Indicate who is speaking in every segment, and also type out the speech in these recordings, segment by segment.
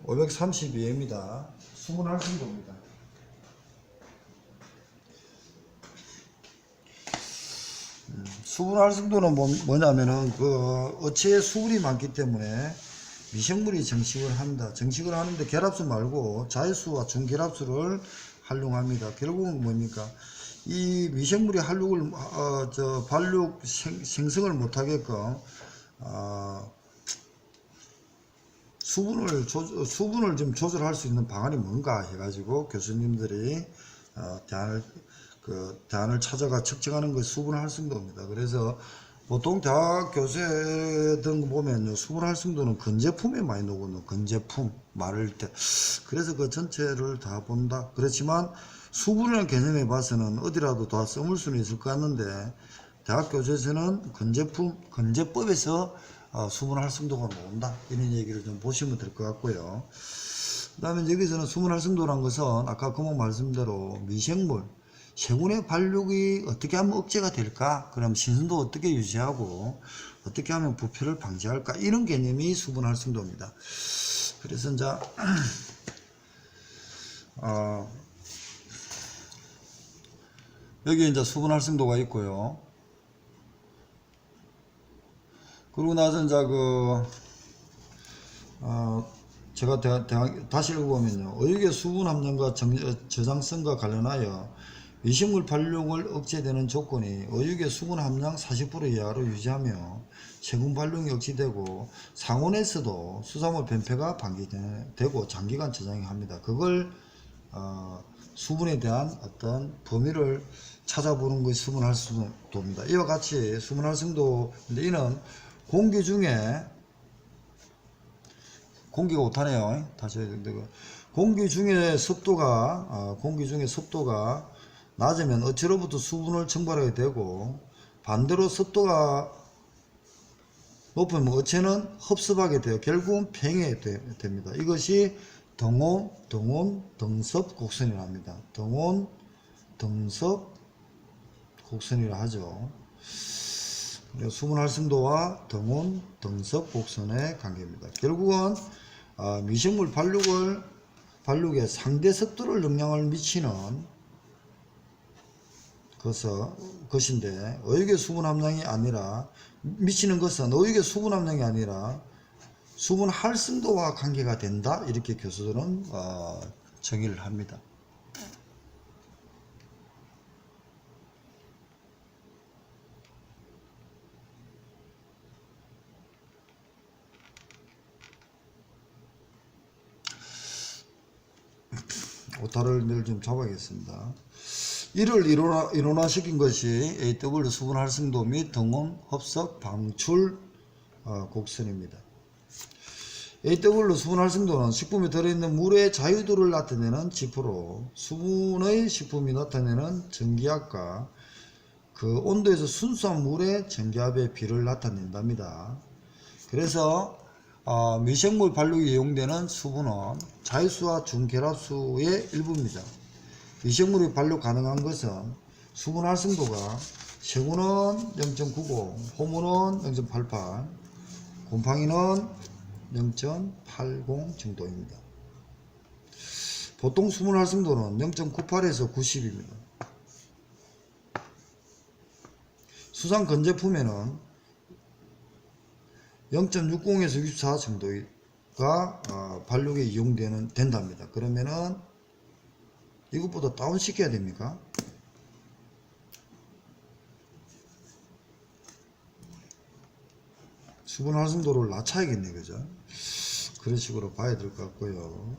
Speaker 1: 532회입니다. 수분 활성도입니다. 수분 활성도는 뭐냐면은 어체에 수분이 많기 때문에 미생물이 정식을 합니다. 정식을 하는데 결합수 말고 자유수와 중결합수를 활용합니다. 결국은 뭡니까? 이 미생물이 발육 생성을 못하게끔 수분을 좀 조절할 수 있는 방안이 뭔가 해가지고 교수님들이 대안을 찾아가 측정하는 것이 수분 활성도입니다. 그래서 보통 대학 교재 등 보면요, 수분 활성도는 건제품에 많이 나오거든요. 건제품 마를 때. 그래서 그 전체를 다 본다. 그렇지만 수분이라는 개념에 봐서는 어디라도 다 써볼 수는 있을 것 같는데, 대학 교재에서는 건제법에서 수분 활성도가 나온다, 이런 얘기를 좀 보시면 될 것 같고요. 그 다음에 여기서는 수분 활성도란 것은 아까 금방 말씀대로 미생물 세균의 발육이 어떻게 하면 억제가 될까? 그럼 신선도 어떻게 유지하고 어떻게 하면 부패를 방지할까? 이런 개념이 수분 활성도입니다. 그래서 이제 여기 이제 수분 활성도가 있고요. 그러고 나서 이제 제가 다시 읽어보면요, 어육의 수분 함량과 저장성과 관련하여 미생물 발육을 억제되는 조건이 어육의 수분 함량 40% 이하로 유지하며 세균 발육이 억제되고 상온에서도 수산물 변폐가 방지되고 장기간 저장이 합니다. 그걸 수분에 대한 어떤 범위를 찾아보는 것이 수분 활성도입니다. 이와 같이 수분 활성도인데, 이는 공기 중에 공기가 오타네요. 다시 해야 되는데, 공기 중에 습도가 낮으면 어체로부터 수분을 증발하게 되고, 반대로 습도가 높으면 어체는 흡습하게 되어 결국은 팽이게 됩니다. 이것이 등온, 등섭, 곡선이라 합니다. 등온, 등섭, 곡선이라 하죠. 수분 활성도와 등온, 등섭, 곡선의 관계입니다. 결국은 미생물 발육에 상대 속도를 영향을 미치는 것인데, 어육의 수분 함량이 아니라 미치는 것은 어육의 수분 함량이 아니라 수분 활성도와 관계가 된다, 이렇게 교수들은 정의를 합니다. 오타를 내일 좀 잡아야겠습니다. 이를 일원화시킨 것이 AW 수분 활성도 및 등온, 흡석, 방출 곡선입니다. AW 수분 활성도는 식품에 들어있는 물의 자유도를 나타내는 지표로 수분의 식품이 나타내는 전기압과 그 온도에서 순수한 물의 전기압의 비를 나타낸답니다. 그래서 미생물 발육에 이용되는 수분은 자유수와 중결합수의 일부입니다. 미생물이 발육 가능한 것은 수분 활성도가 세균은 0.90, 호모는 0.88, 곰팡이는 0.80 정도입니다. 보통 수분 활성도는 0.98에서 90입니다. 수산 건제품에는 0.60에서 64 정도가 발육에 된답니다. 그러면은 이것보다 다운 시켜야 됩니까? 수분 활성도를 낮춰야겠네, 그죠? 그런 식으로 봐야 될 것 같고요.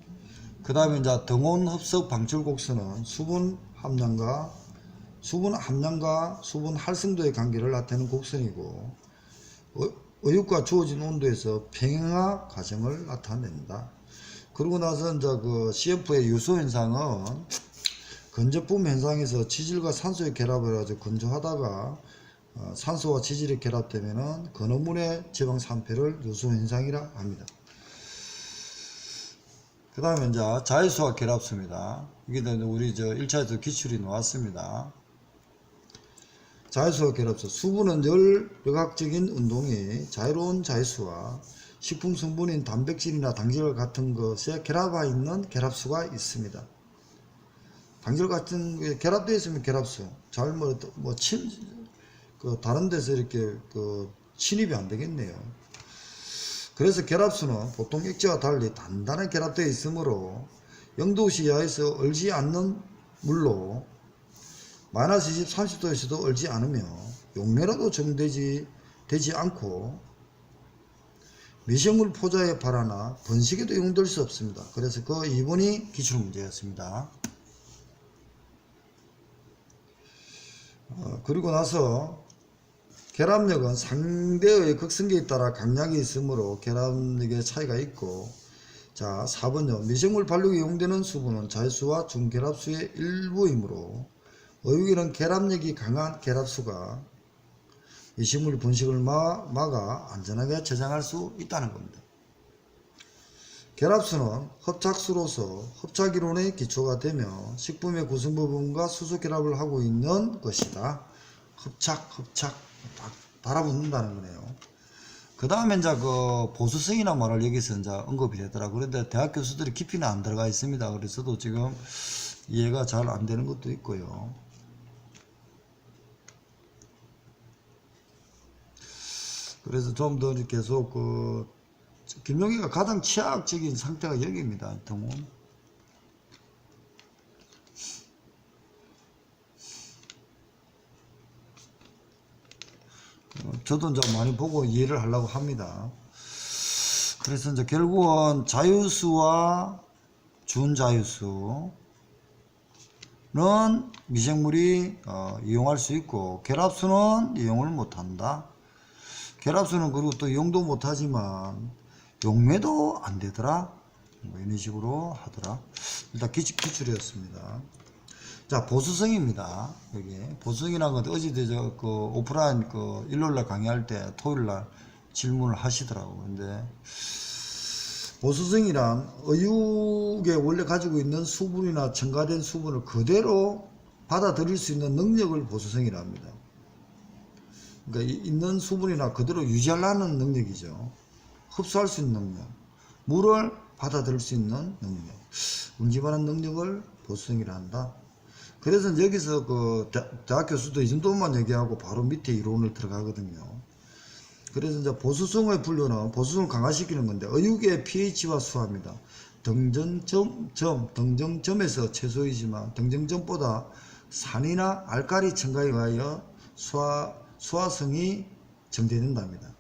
Speaker 1: 그 다음에 이제 등온, 흡석, 방출 곡선은 수분 함량과 수분 활성도의 관계를 나타내는 곡선이고, 어육과 주어진 온도에서 평형화 과정을 나타낸다. 그러고 나서 이제 CF의 유소 현상은 건조품 현상에서 지질과 산소의 결합을 해가지고 건조하다가 산소와 지질이 결합되면은 건어물의 지방 산패를 유소 현상이라 합니다. 그 다음에 이제 자유수와 결합수입니다. 이게 우리 1차에서 기출이 나왔습니다. 자유수와 결합수. 수분은 열 역학적인 운동이 자유로운 자유수와 식품 성분인 단백질이나 당질 같은 것에 결합해 있는 결합수가 있습니다. 당질 같은 게 결합되어 있으면 결합수. 잘못 다른 데서 이렇게 침입이 안 되겠네요. 그래서 결합수는 보통 액체와 달리 단단하게 결합되어 있으므로 0도 이하에서 얼지 않는 물로 마이너스 20, 30도에서도 얼지 않으며 용매로도 정되지 않고 미생물 포자에 발하나 번식에도 이용될 수 없습니다. 그래서 그 2번이 기출문제였습니다. 그리고 나서 결합력은 상대의 극성계에 따라 강약이 있으므로 결합력의 차이가 있고, 자 4번요. 미생물 발육에 이용되는 수분은 자유수와 중결합수의 일부이므로 어육에는 결합력이 강한 결합수가 미생물 번식을 막아 안전하게 저장할 수 있다는 겁니다. 결합수는 hợp착수로서 hợp착이론의 기초가 되며 식품의 구성 부분과 수소 결합을 하고 있는 것이다. hợp착 딱 달아붙는다는 거네요. 그 다음에 이제 보수성이라는 말을 여기서 이제 언급이 되더라. 그런데 대학 교수들이 깊이는 안 들어가 있습니다. 그래서도 지금 이해가 잘 안 되는 것도 있고요. 그래서 좀 더 계속 김용희가 가장 취약적인 상태가 여기입니다. 등원. 저도 이제 많이 보고 이해를 하려고 합니다. 그래서 이제 결국은 자유수와 준자유수는 미생물이 이용할 수 있고 결합수는 이용을 못한다. 결합수는 그리고 또 이용도 못하지만 용매도 안 되더라. 뭐 이런 식으로 하더라. 일단 기출이었습니다. 자, 보수성입니다. 여기 보수성이라는 건 어제도 오프라인 일요일날 강의할 때 토요일날 질문을 하시더라고. 근데 보수성이란 어육에 원래 가지고 있는 수분이나 첨가된 수분을 그대로 받아들일 수 있는 능력을 보수성이라 합니다. 그러니까 있는 수분이나 그대로 유지하려는 능력이죠. 흡수할 수 있는 능력, 물을 받아들일 수 있는 능력, 응집하는 능력을 보수성이라 한다. 그래서 여기서 대학 교수도 이 정도만 얘기하고 바로 밑에 이론을 들어가거든요. 그래서 이제 보수성의 분류는 보수성을 강화시키는 건데 어육의 pH와 수화입니다. 등정점에서 최소이지만 등정점보다 산이나 알칼리 첨가에 의하여 수화성이 정제된답니다.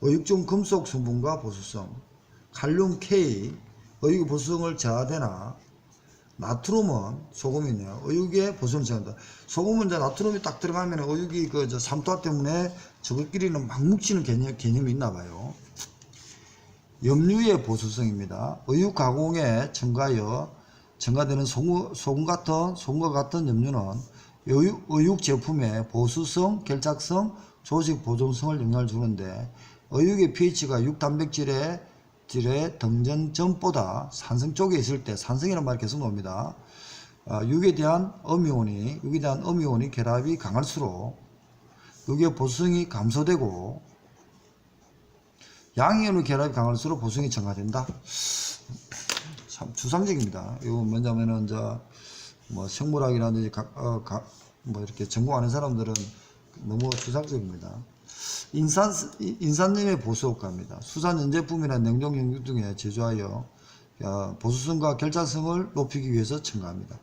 Speaker 1: 어육 중 금속 성분과 보수성, 칼륨 K, 어육의 보수성을 저하되나 나트륨은 소금이네요. 어육의 보수성을 저하한다. 소금은 이제 나트륨이 딱 들어가면 어육이 삼투압 때문에 저것끼리는 막 뭉치는 개념이 있나 봐요. 염류의 보수성입니다. 어육 가공에 첨가되는 소금과 같은 염류는 어육 제품의 보수성, 결착성, 조직 보존성을 영향을 주는데 어육의 pH가 육 단백질의 등전점보다 산성 쪽에 있을 때, 산성이라는 말이 계속 나옵니다. 육에 대한 어미온이 결합이 강할수록 육의 보수성이 감소되고 양이온의 결합이 강할수록 보수성이 증가된다. 참 추상적입니다. 이거 뭐냐면은 뭐 생물학이라든지 뭐 이렇게 전공하는 사람들은 너무 추상적입니다. 인산염의 보수효과입니다. 수산 연제품이나 냉동 용유 등에 제조하여 보수성과 결착성을 높이기 위해서 첨가합니다.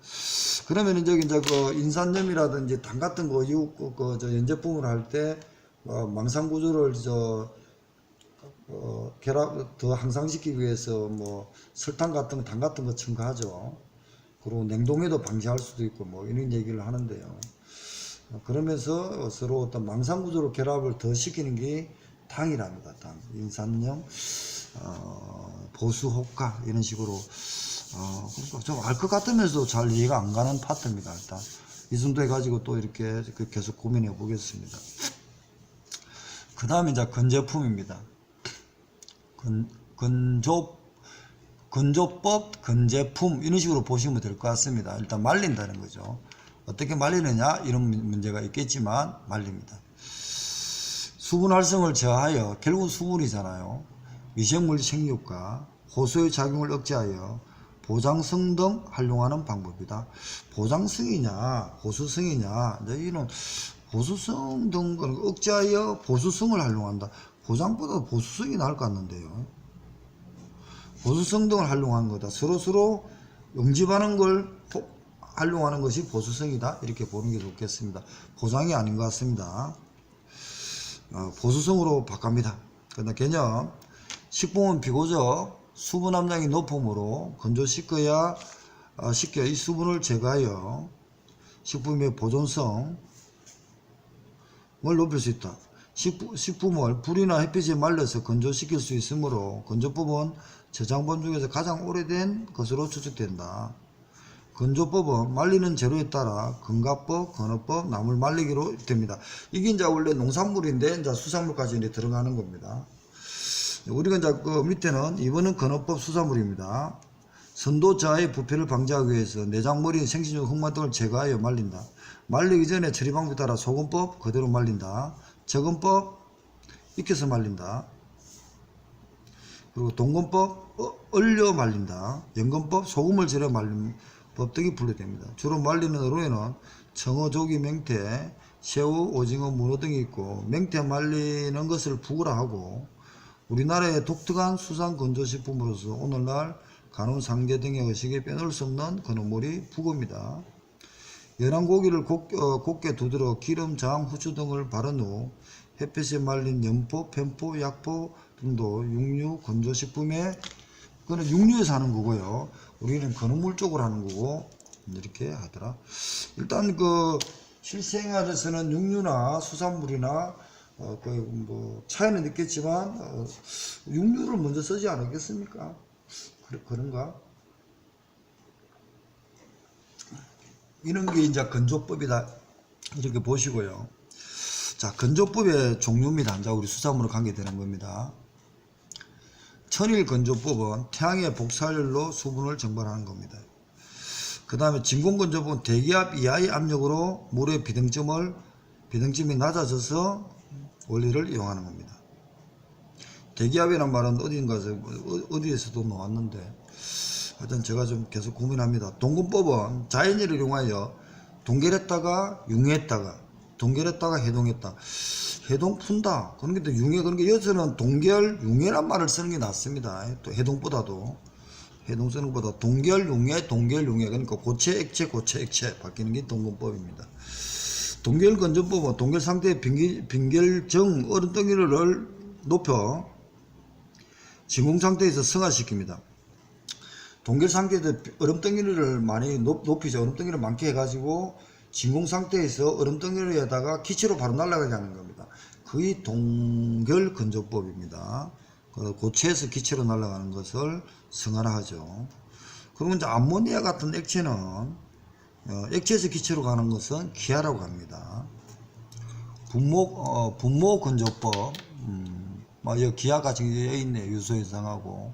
Speaker 1: 그러면 저기 인산염이라든지 당 같은 거 연제품을 할 때 망상 구조를 결합 더 향상시키기 위해서 뭐 설탕 같은 거, 당 같은 거 첨가하죠. 그리고 냉동에도 방지할 수도 있고 뭐 이런 얘기를 하는데요. 그러면서 서로 어떤 망상 구조로 결합을 더 시키는 게 당이랍니다. 당, 인산염, 보수 효과 이런 식으로 그러니까 좀 알 것 같으면서도 잘 이해가 안 가는 파트입니다. 일단 이 정도 해가지고 또 이렇게 계속 고민해 보겠습니다. 그 다음에 이제 건제품입니다. 건조법, 건제품 이런 식으로 보시면 될 것 같습니다. 일단 말린다는 거죠. 어떻게 말리느냐 이런 문제가 있겠지만 말립니다. 수분 활성을 저하여 결국 수분이잖아요. 미생물 생육과 호소의 작용을 억제하여 보장성 등 활용하는 방법이다. 보장성이냐 보수성이냐, 너희는 보수성 등을 억제하여 보수성을 활용한다. 보장보다 보수성이 나을 것 같는데요. 보수성 등을 활용한 거다. 서로 응집하는 걸 활용하는 것이 보수성이다. 이렇게 보는 게 좋겠습니다. 보장이 아닌 것 같습니다. 보수성으로 바꿉니다. 그러나 개념, 식품은 비교적 수분 함량이 높으므로 건조시켜야 이 수분을 제거하여 식품의 보존성을 높일 수 있다. 식품을 불이나 햇빛에 말려서 건조시킬 수 있으므로 건조법은 저장본 중에서 가장 오래된 것으로 추측된다. 건조법은 말리는 재료에 따라 건가법, 건어법, 나물 말리기로 됩니다. 이게 이제 원래 농산물인데 이제 수산물까지 이제 들어가는 겁니다. 우리가 이제 그 밑에는 이번은 건어법 수산물입니다. 선도 저하의 부패를 방지하기 위해서 내장머리, 생식용 흙만 등을 제거하여 말린다. 말리기 전에 처리 방법에 따라 소금법 그대로 말린다. 적은법 익혀서 말린다. 그리고 동건법 얼려 말린다. 연건법 소금을 절여 말린 법 등이 분류됩니다. 주로 말리는 어로에는 청어, 조기, 맹태, 새우, 오징어, 문어 등이 있고, 맹태 말리는 것을 북어라 하고, 우리나라의 독특한 수산 건조식품으로서 오늘날 간호, 상제 등의 의식에 빼놓을 수 없는 건어물이 북어입니다. 연한 고기를 곱게 두드려 기름, 장, 후추 등을 바른 후 햇빛에 말린 연포, 편포, 약포 등도 육류 건조식품에, 그거는 육류에서 하는 거고요. 우리는 건어물 쪽으로 하는 거고, 이렇게 하더라. 일단 그 실생활에서는 육류나 수산물이나 뭐 차이는 있겠지만 육류를 먼저 쓰지 않았겠습니까? 그런가? 이런 게 이제 건조법이다. 이렇게 보시고요. 자, 건조법의 종류입니다. 이제 우리 수산물로 관계되는 겁니다. 천일 건조법은 태양의 복사열로 수분을 증발하는 겁니다. 그 다음에 진공 건조법은 대기압 이하의 압력으로 물의 비등점이 낮아져서 원리를 이용하는 겁니다. 대기압이란 말은 어디에서도 나왔는데, 하여튼 제가 좀 계속 고민합니다. 동근법은 자연열을 이용하여 동결했다가 융해했다가, 동결했다가 해동했다. 해동 푼다. 그러니까 융해, 그러니까 여기서는 동결, 융해란 말을 쓰는 게 낫습니다. 또 해동보다도. 해동 쓰는 것보다 동결, 융해, 동결, 융해. 그러니까 고체, 액체, 고체, 액체. 바뀌는 게 동근법입니다. 동결 건조법은 동결 상태의 빙결정 얼음덩이를 높여 진공 상태에서 승화시킵니다. 동결 상태에서 얼음덩이를 많이 높이죠. 얼음덩이를 많게 해가지고 진공 상태에서 얼음덩이에다가 기체로 바로 날아가게 하는 겁니다. 그게 동결 건조법입니다. 고체에서 기체로 날아가는 것을 승화하죠. 그리고 이제 암모니아 같은 액체는 액체에서 기체로 가는 것은 기하라고 합니다. 분모 건조법, 여기 기하가 정해져 있네. 유소현상하고.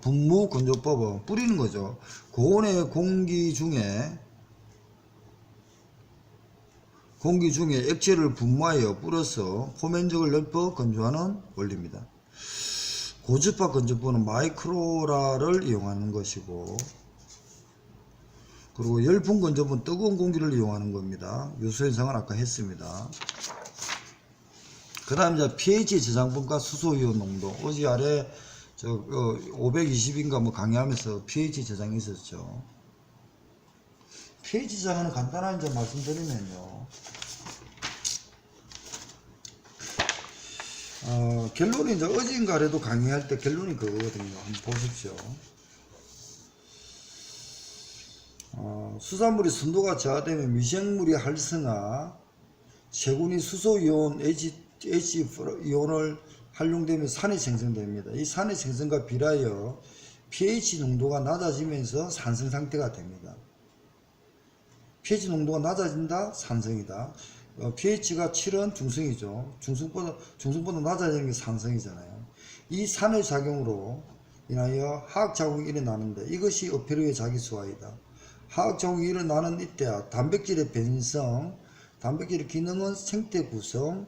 Speaker 1: 분무 건조법은 뿌리는 거죠. 고온의 공기 중에 액체를 분무하여 뿌려서 포면적을 넓혀 건조하는 원리입니다. 고주파 건조법은 마이크로라를 이용하는 것이고, 그리고 열풍 건조법은 뜨거운 공기를 이용하는 겁니다. 유수현상은 아까 했습니다. 그 다음 이제 pH 저장분과 수소이온 농도. 어제 아래 520인가 뭐 강의하면서 pH 저장이 있었죠. pH 저장은 간단한 이제 말씀드리면요. 결론이 이제 어제인가래도 강의할 때 결론이 그거거든요. 한번 보십시오. 수산물이 순도가 저하되면 미생물이 활성화, 세균이 수소이온, H이온을 활용되면 산이 생성됩니다. 이 산의 생성과 비례하여 pH 농도가 낮아지면서 산성 상태가 됩니다. pH 농도가 낮아진다? 산성이다. pH가 7은 중성이죠. 중성보다 낮아지는 게 산성이잖아요. 이 산의 작용으로 인하여 화학작용이 일어나는데 이것이 어패류의 자기소화이다. 화학작용이 일어나는 이때야 단백질의 변성, 단백질의 기능은 생태 구성,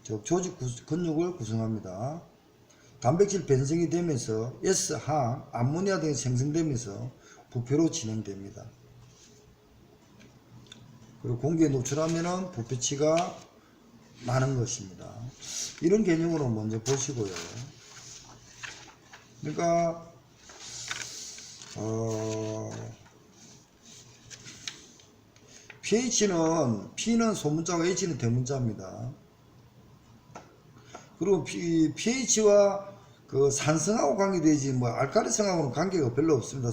Speaker 1: 즉 조직 근육을 구성합니다. 단백질 변성이 되면서 S항, 암모니아 등이 생성되면서 부패로 진행됩니다. 그리고 공기에 노출하면은 부패치가 나는 것입니다. 이런 개념으로 먼저 보시고요. 그러니까 pH는 P는 소문자고 H는 대문자입니다. 그리고 pH와 그 산성하고 관계되지 뭐 알칼리성하고는 관계가 별로 없습니다.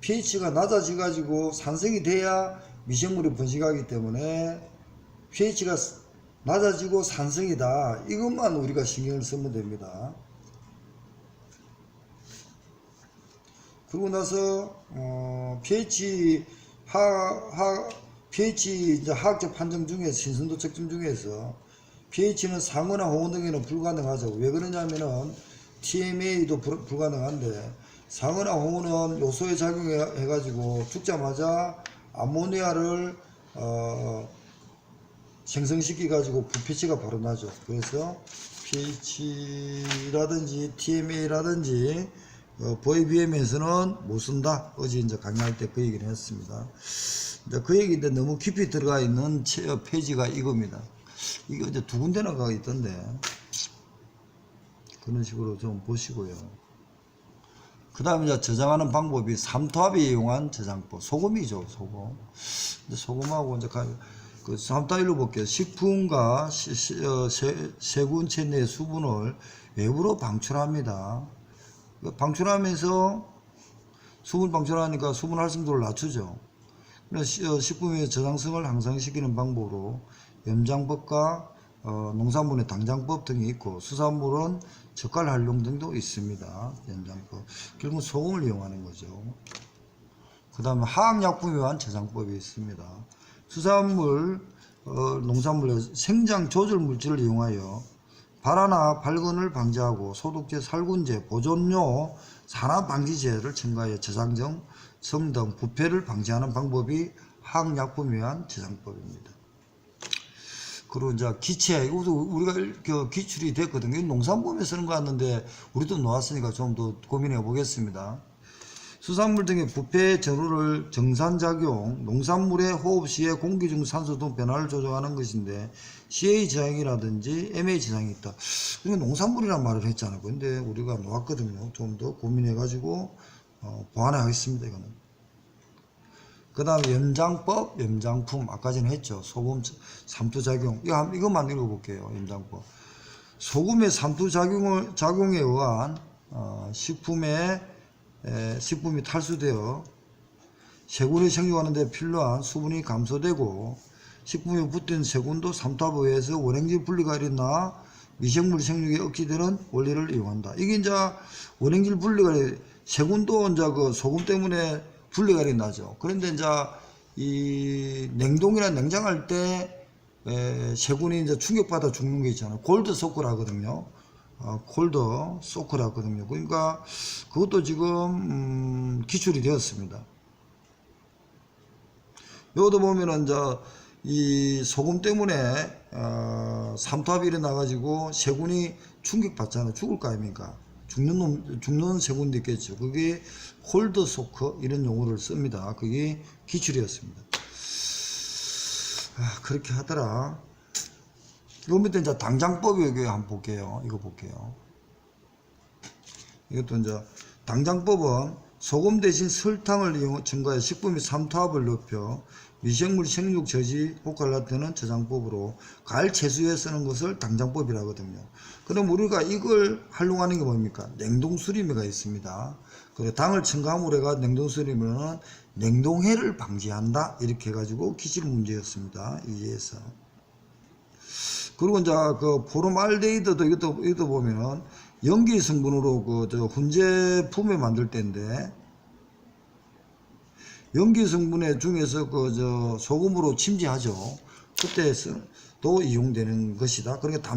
Speaker 1: pH가 낮아져 가지고 산성이 돼야 미생물이 번식하기 때문에 pH가 낮아지고 산성이다. 이것만 우리가 신경을 쓰면 됩니다. 그러고 나서 pH 이제 화학적 판정 중에서 신선도 측정 중에서 pH는 상어나 홍어 등에는 불가능하죠. 왜 그러냐면은 TMA도 불가능한데 상어나 홍어는 요소에 작용해 가지고 죽자마자 암모니아를 생성시키 가지고 부패치가 바로 나죠. 그래서 pH라든지 TMA라든지 VBM에서는 못 쓴다. 어제 이제 강의할 때 그 얘기를 했습니다. 이제 그 얘기인데 너무 깊이 들어가 있는 페이지가 이겁니다. 이게 이제 두 군데나 가 있던데 그런 식으로 좀 보시고요. 그 다음에 이제 저장하는 방법이 삼투압에 이용한 저장법. 소금이죠, 소금. 소금하고 이제 그 삼투압일로 볼게요. 식품과 세균체 내 수분을 외부로 방출합니다. 방출하면서 수분 방출하니까 수분 활성도를 낮추죠. 그래서 식품의 저장성을 향상시키는 방법으로 염장법과 농산물의 당장법 등이 있고 수산물은 젓갈 활용 등도 있습니다. 염장법. 결국은 소금을 이용하는 거죠. 그 다음에 화학약품에 의한 저장법이 있습니다. 수산물, 농산물의 생장 조절 물질을 이용하여 발화나 발근을 방지하고 소독제, 살균제, 보존료, 산화방지제를 첨가하여 저장성 등 부패를 방지하는 방법이 화학약품에 의한 저장법입니다. 그리고 이제 기체, 이것도 우리가 기출이 됐거든요. 농산품에 쓰는 거 같는데 우리도 나왔으니까 좀 더 고민해 보겠습니다. 수산물 등의 부패 전후를 정산작용, 농산물의 호흡 시에 공기 중 산소 등 변화를 조정하는 것인데 CA 저항이라든지 MA 저항이 있다. 그러니까 농산물이란 말을 했잖아요. 근데 우리가 놓았거든요. 좀 더 고민해 가지고 보완하겠습니다. 이거는. 그 다음에 염장법, 염장품 아까 전에 했죠. 소금 삼투작용. 이것만 읽어볼게요. 염장법. 소금의 삼투작용에 의한 식품이 탈수되어 세균이 생육하는 데 필요한 수분이 감소되고 식품에 붙은 세균도 삼투압에 의해서 원행질 분리가 일어나 미생물 생육에 억제되는 원리를 이용한다. 이게 이제 원행질 분리가 세균도 이제 그 소금 때문에 분리가 일어나죠. 그런데 이제 이 냉동이나 냉장할 때 세균이 이제 충격받아 죽는 게 있잖아요. 골드 소크라 하거든요. 콜드 소크라 하거든요. 그러니까 그것도 지금 기출이 되었습니다. 여기도 보면은 이제 이 소금 때문에 삼투압이 일어나 가지고 세균이 충격받잖아요. 죽을 거 아닙니까? 죽는 세균도 있겠죠. 그게 콜드 소크 이런 용어를 씁니다. 그게 기출이었습니다. 그렇게 하더라. 요 밑에 이제 당장법이 여기 한번 볼게요. 이거 볼게요. 이것도 이제 당장법은 소금 대신 설탕을 첨가해 식품의 삼투압을 높여 미생물 생육 저지 효과를 나타내는 저장법으로 과일 채소에 쓰는 것을 당장법이라 하거든요. 그럼 우리가 이걸 활용하는 게 뭡니까? 냉동수리미가 있습니다. 그리고 당을 첨가함으로 해가 냉동수리미는 냉동해를 방지한다. 이렇게 해가지고 기출 문제였습니다. 이에서. 그리고 이제 그 포름알데히드도 이것도 보면은 염기 성분으로 훈제품에 만들 때인데 염기 성분의 중에서 소금으로 침지하죠. 그때도 이용되는 것이다. 그러니까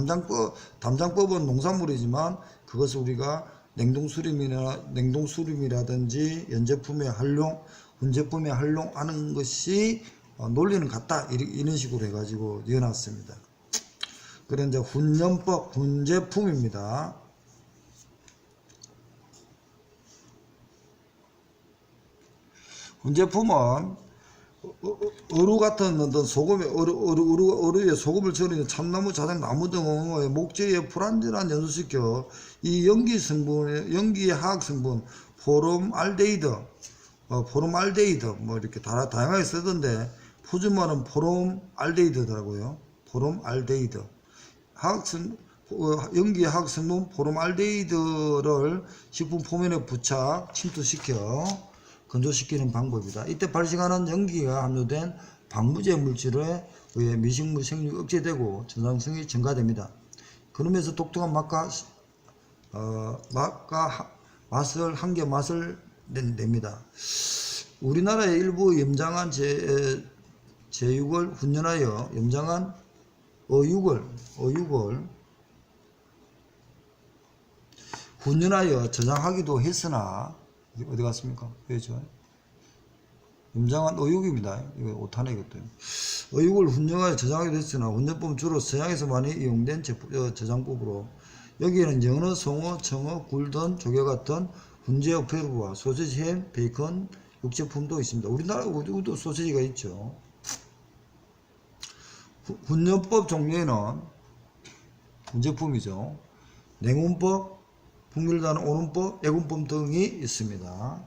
Speaker 1: 담장법은 농산물이지만 그것을 우리가 냉동수림이라든지 연제품에 활용, 훈제품에 활용하는 것이 논리는 같다. 이런 식으로 해가지고 이어놨습니다. 그래 이제 훈연법, 훈제품입니다. 훈제품은 어루 같은 어떤 소금에 어루에 소금을 절이는 참나무, 자작, 나무 등의 목재에 불안전한 연소시켜 이 연기 성분, 연기의 화학 성분 포름알데히드, 포름알데히드 뭐 이렇게 다양하게 쓰던데 표준말은 포름알데히드더라고요. 포름알데히드. 연기의 화학 성분 포름알데히드를 식품 표면에 부착, 침투시켜 건조시키는 방법이다. 이때 발생하는 연기가 함유된 방부제 물질에 의해 미생물 생육이 억제되고 전장성이 증가됩니다. 그러면서 독특한 맛을 한계 맛을 냅니다. 우리나라의 일부 염장한 제육을 훈연하여 염장한 어육을 훈연하여 저장하기도 했으나 어디 갔습니까? 왜죠? 염장한 어육입니다. 이거 오타네 이것도. 어육을 훈연하여 저장하기도 했으나 훈연법은 주로 서양에서 많이 이용된 저장법으로 여기에는 연어, 송어, 청어, 굴 등 조개 같은 훈제 어패류와 소시지, 햄, 베이컨, 육제품도 있습니다. 우리나라에도 소시지가 있죠. 훈연법 종류에는 훈제품이죠. 냉운법, 북밀단 오른법, 애군법 등이 있습니다.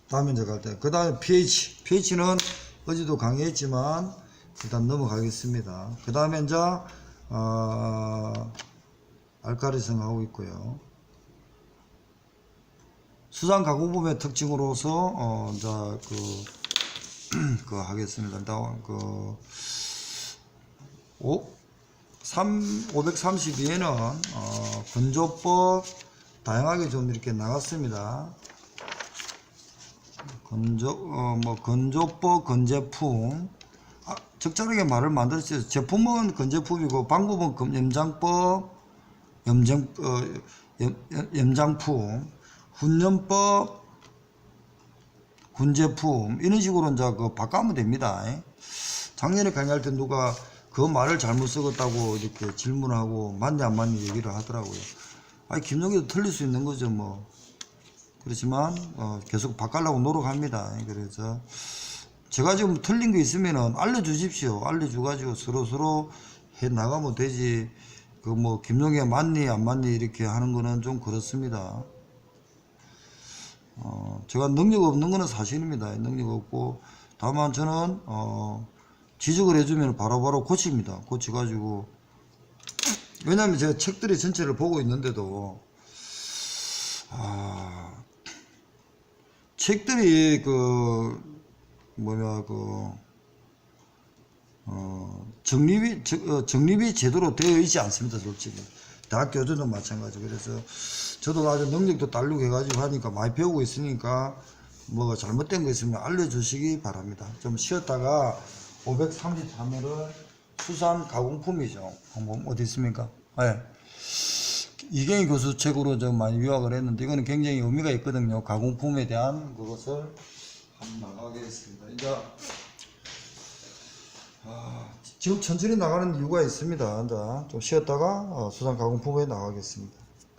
Speaker 1: 다음에 이제 갈 때, 그 다음에 pH는 어제도 강의했지만 일단 넘어가겠습니다. 그 다음에 이제 알카리성 하고 있고요. 수산 가공법의 특징으로서 이제 그 하겠습니다. 일단 532에는 건조법 다양하게 좀 이렇게 나갔습니다. 건조법, 건제품. 적절하게 말을 만들었어요. 제품은 건제품이고 방법은 염장품, 훈연법, 군제품 이런 식으로 이제 바꾸면 됩니다. 작년에 강의할 때 누가 그 말을 잘못 써갔다고 이렇게 질문하고 맞냐 안 맞냐 얘기를 하더라고요. 아니 김용기도 틀릴 수 있는 거죠 뭐. 그렇지만 계속 바꾸려고 노력합니다. 그래서 제가 지금 틀린 거 있으면은 알려주십시오. 알려줘가지고 서로 해 나가면 되지. 뭐 김용기가 맞니 안 맞니 이렇게 하는 거는 좀 그렇습니다. 제가 능력 없는 거는 사실입니다. 능력 없고 다만 저는 지적을 해주면 바로바로 고칩니다. 고쳐가지고 왜냐면 제가 책들이 전체를 보고 있는데도 책들이 정립이 제대로 되어 있지 않습니다. 솔직히 대학 교수도 마찬가지고. 그래서 저도 아주 능력도 딸리고 해가지고 하니까 많이 배우고 있으니까 뭐가 잘못된 거 있으면 알려주시기 바랍니다. 좀 쉬었다가 533회를 수산 가공품이죠. 한번 어디 있습니까? 네. 이경희 교수 책으로 좀 많이 유학을 했는데 이거는 굉장히 의미가 있거든요. 가공품에 대한 그것을 한번 나가겠습니다. 이제 지금 천천히 나가는 이유가 있습니다. 이제 좀 쉬었다가 수산 가공품에 나가겠습니다.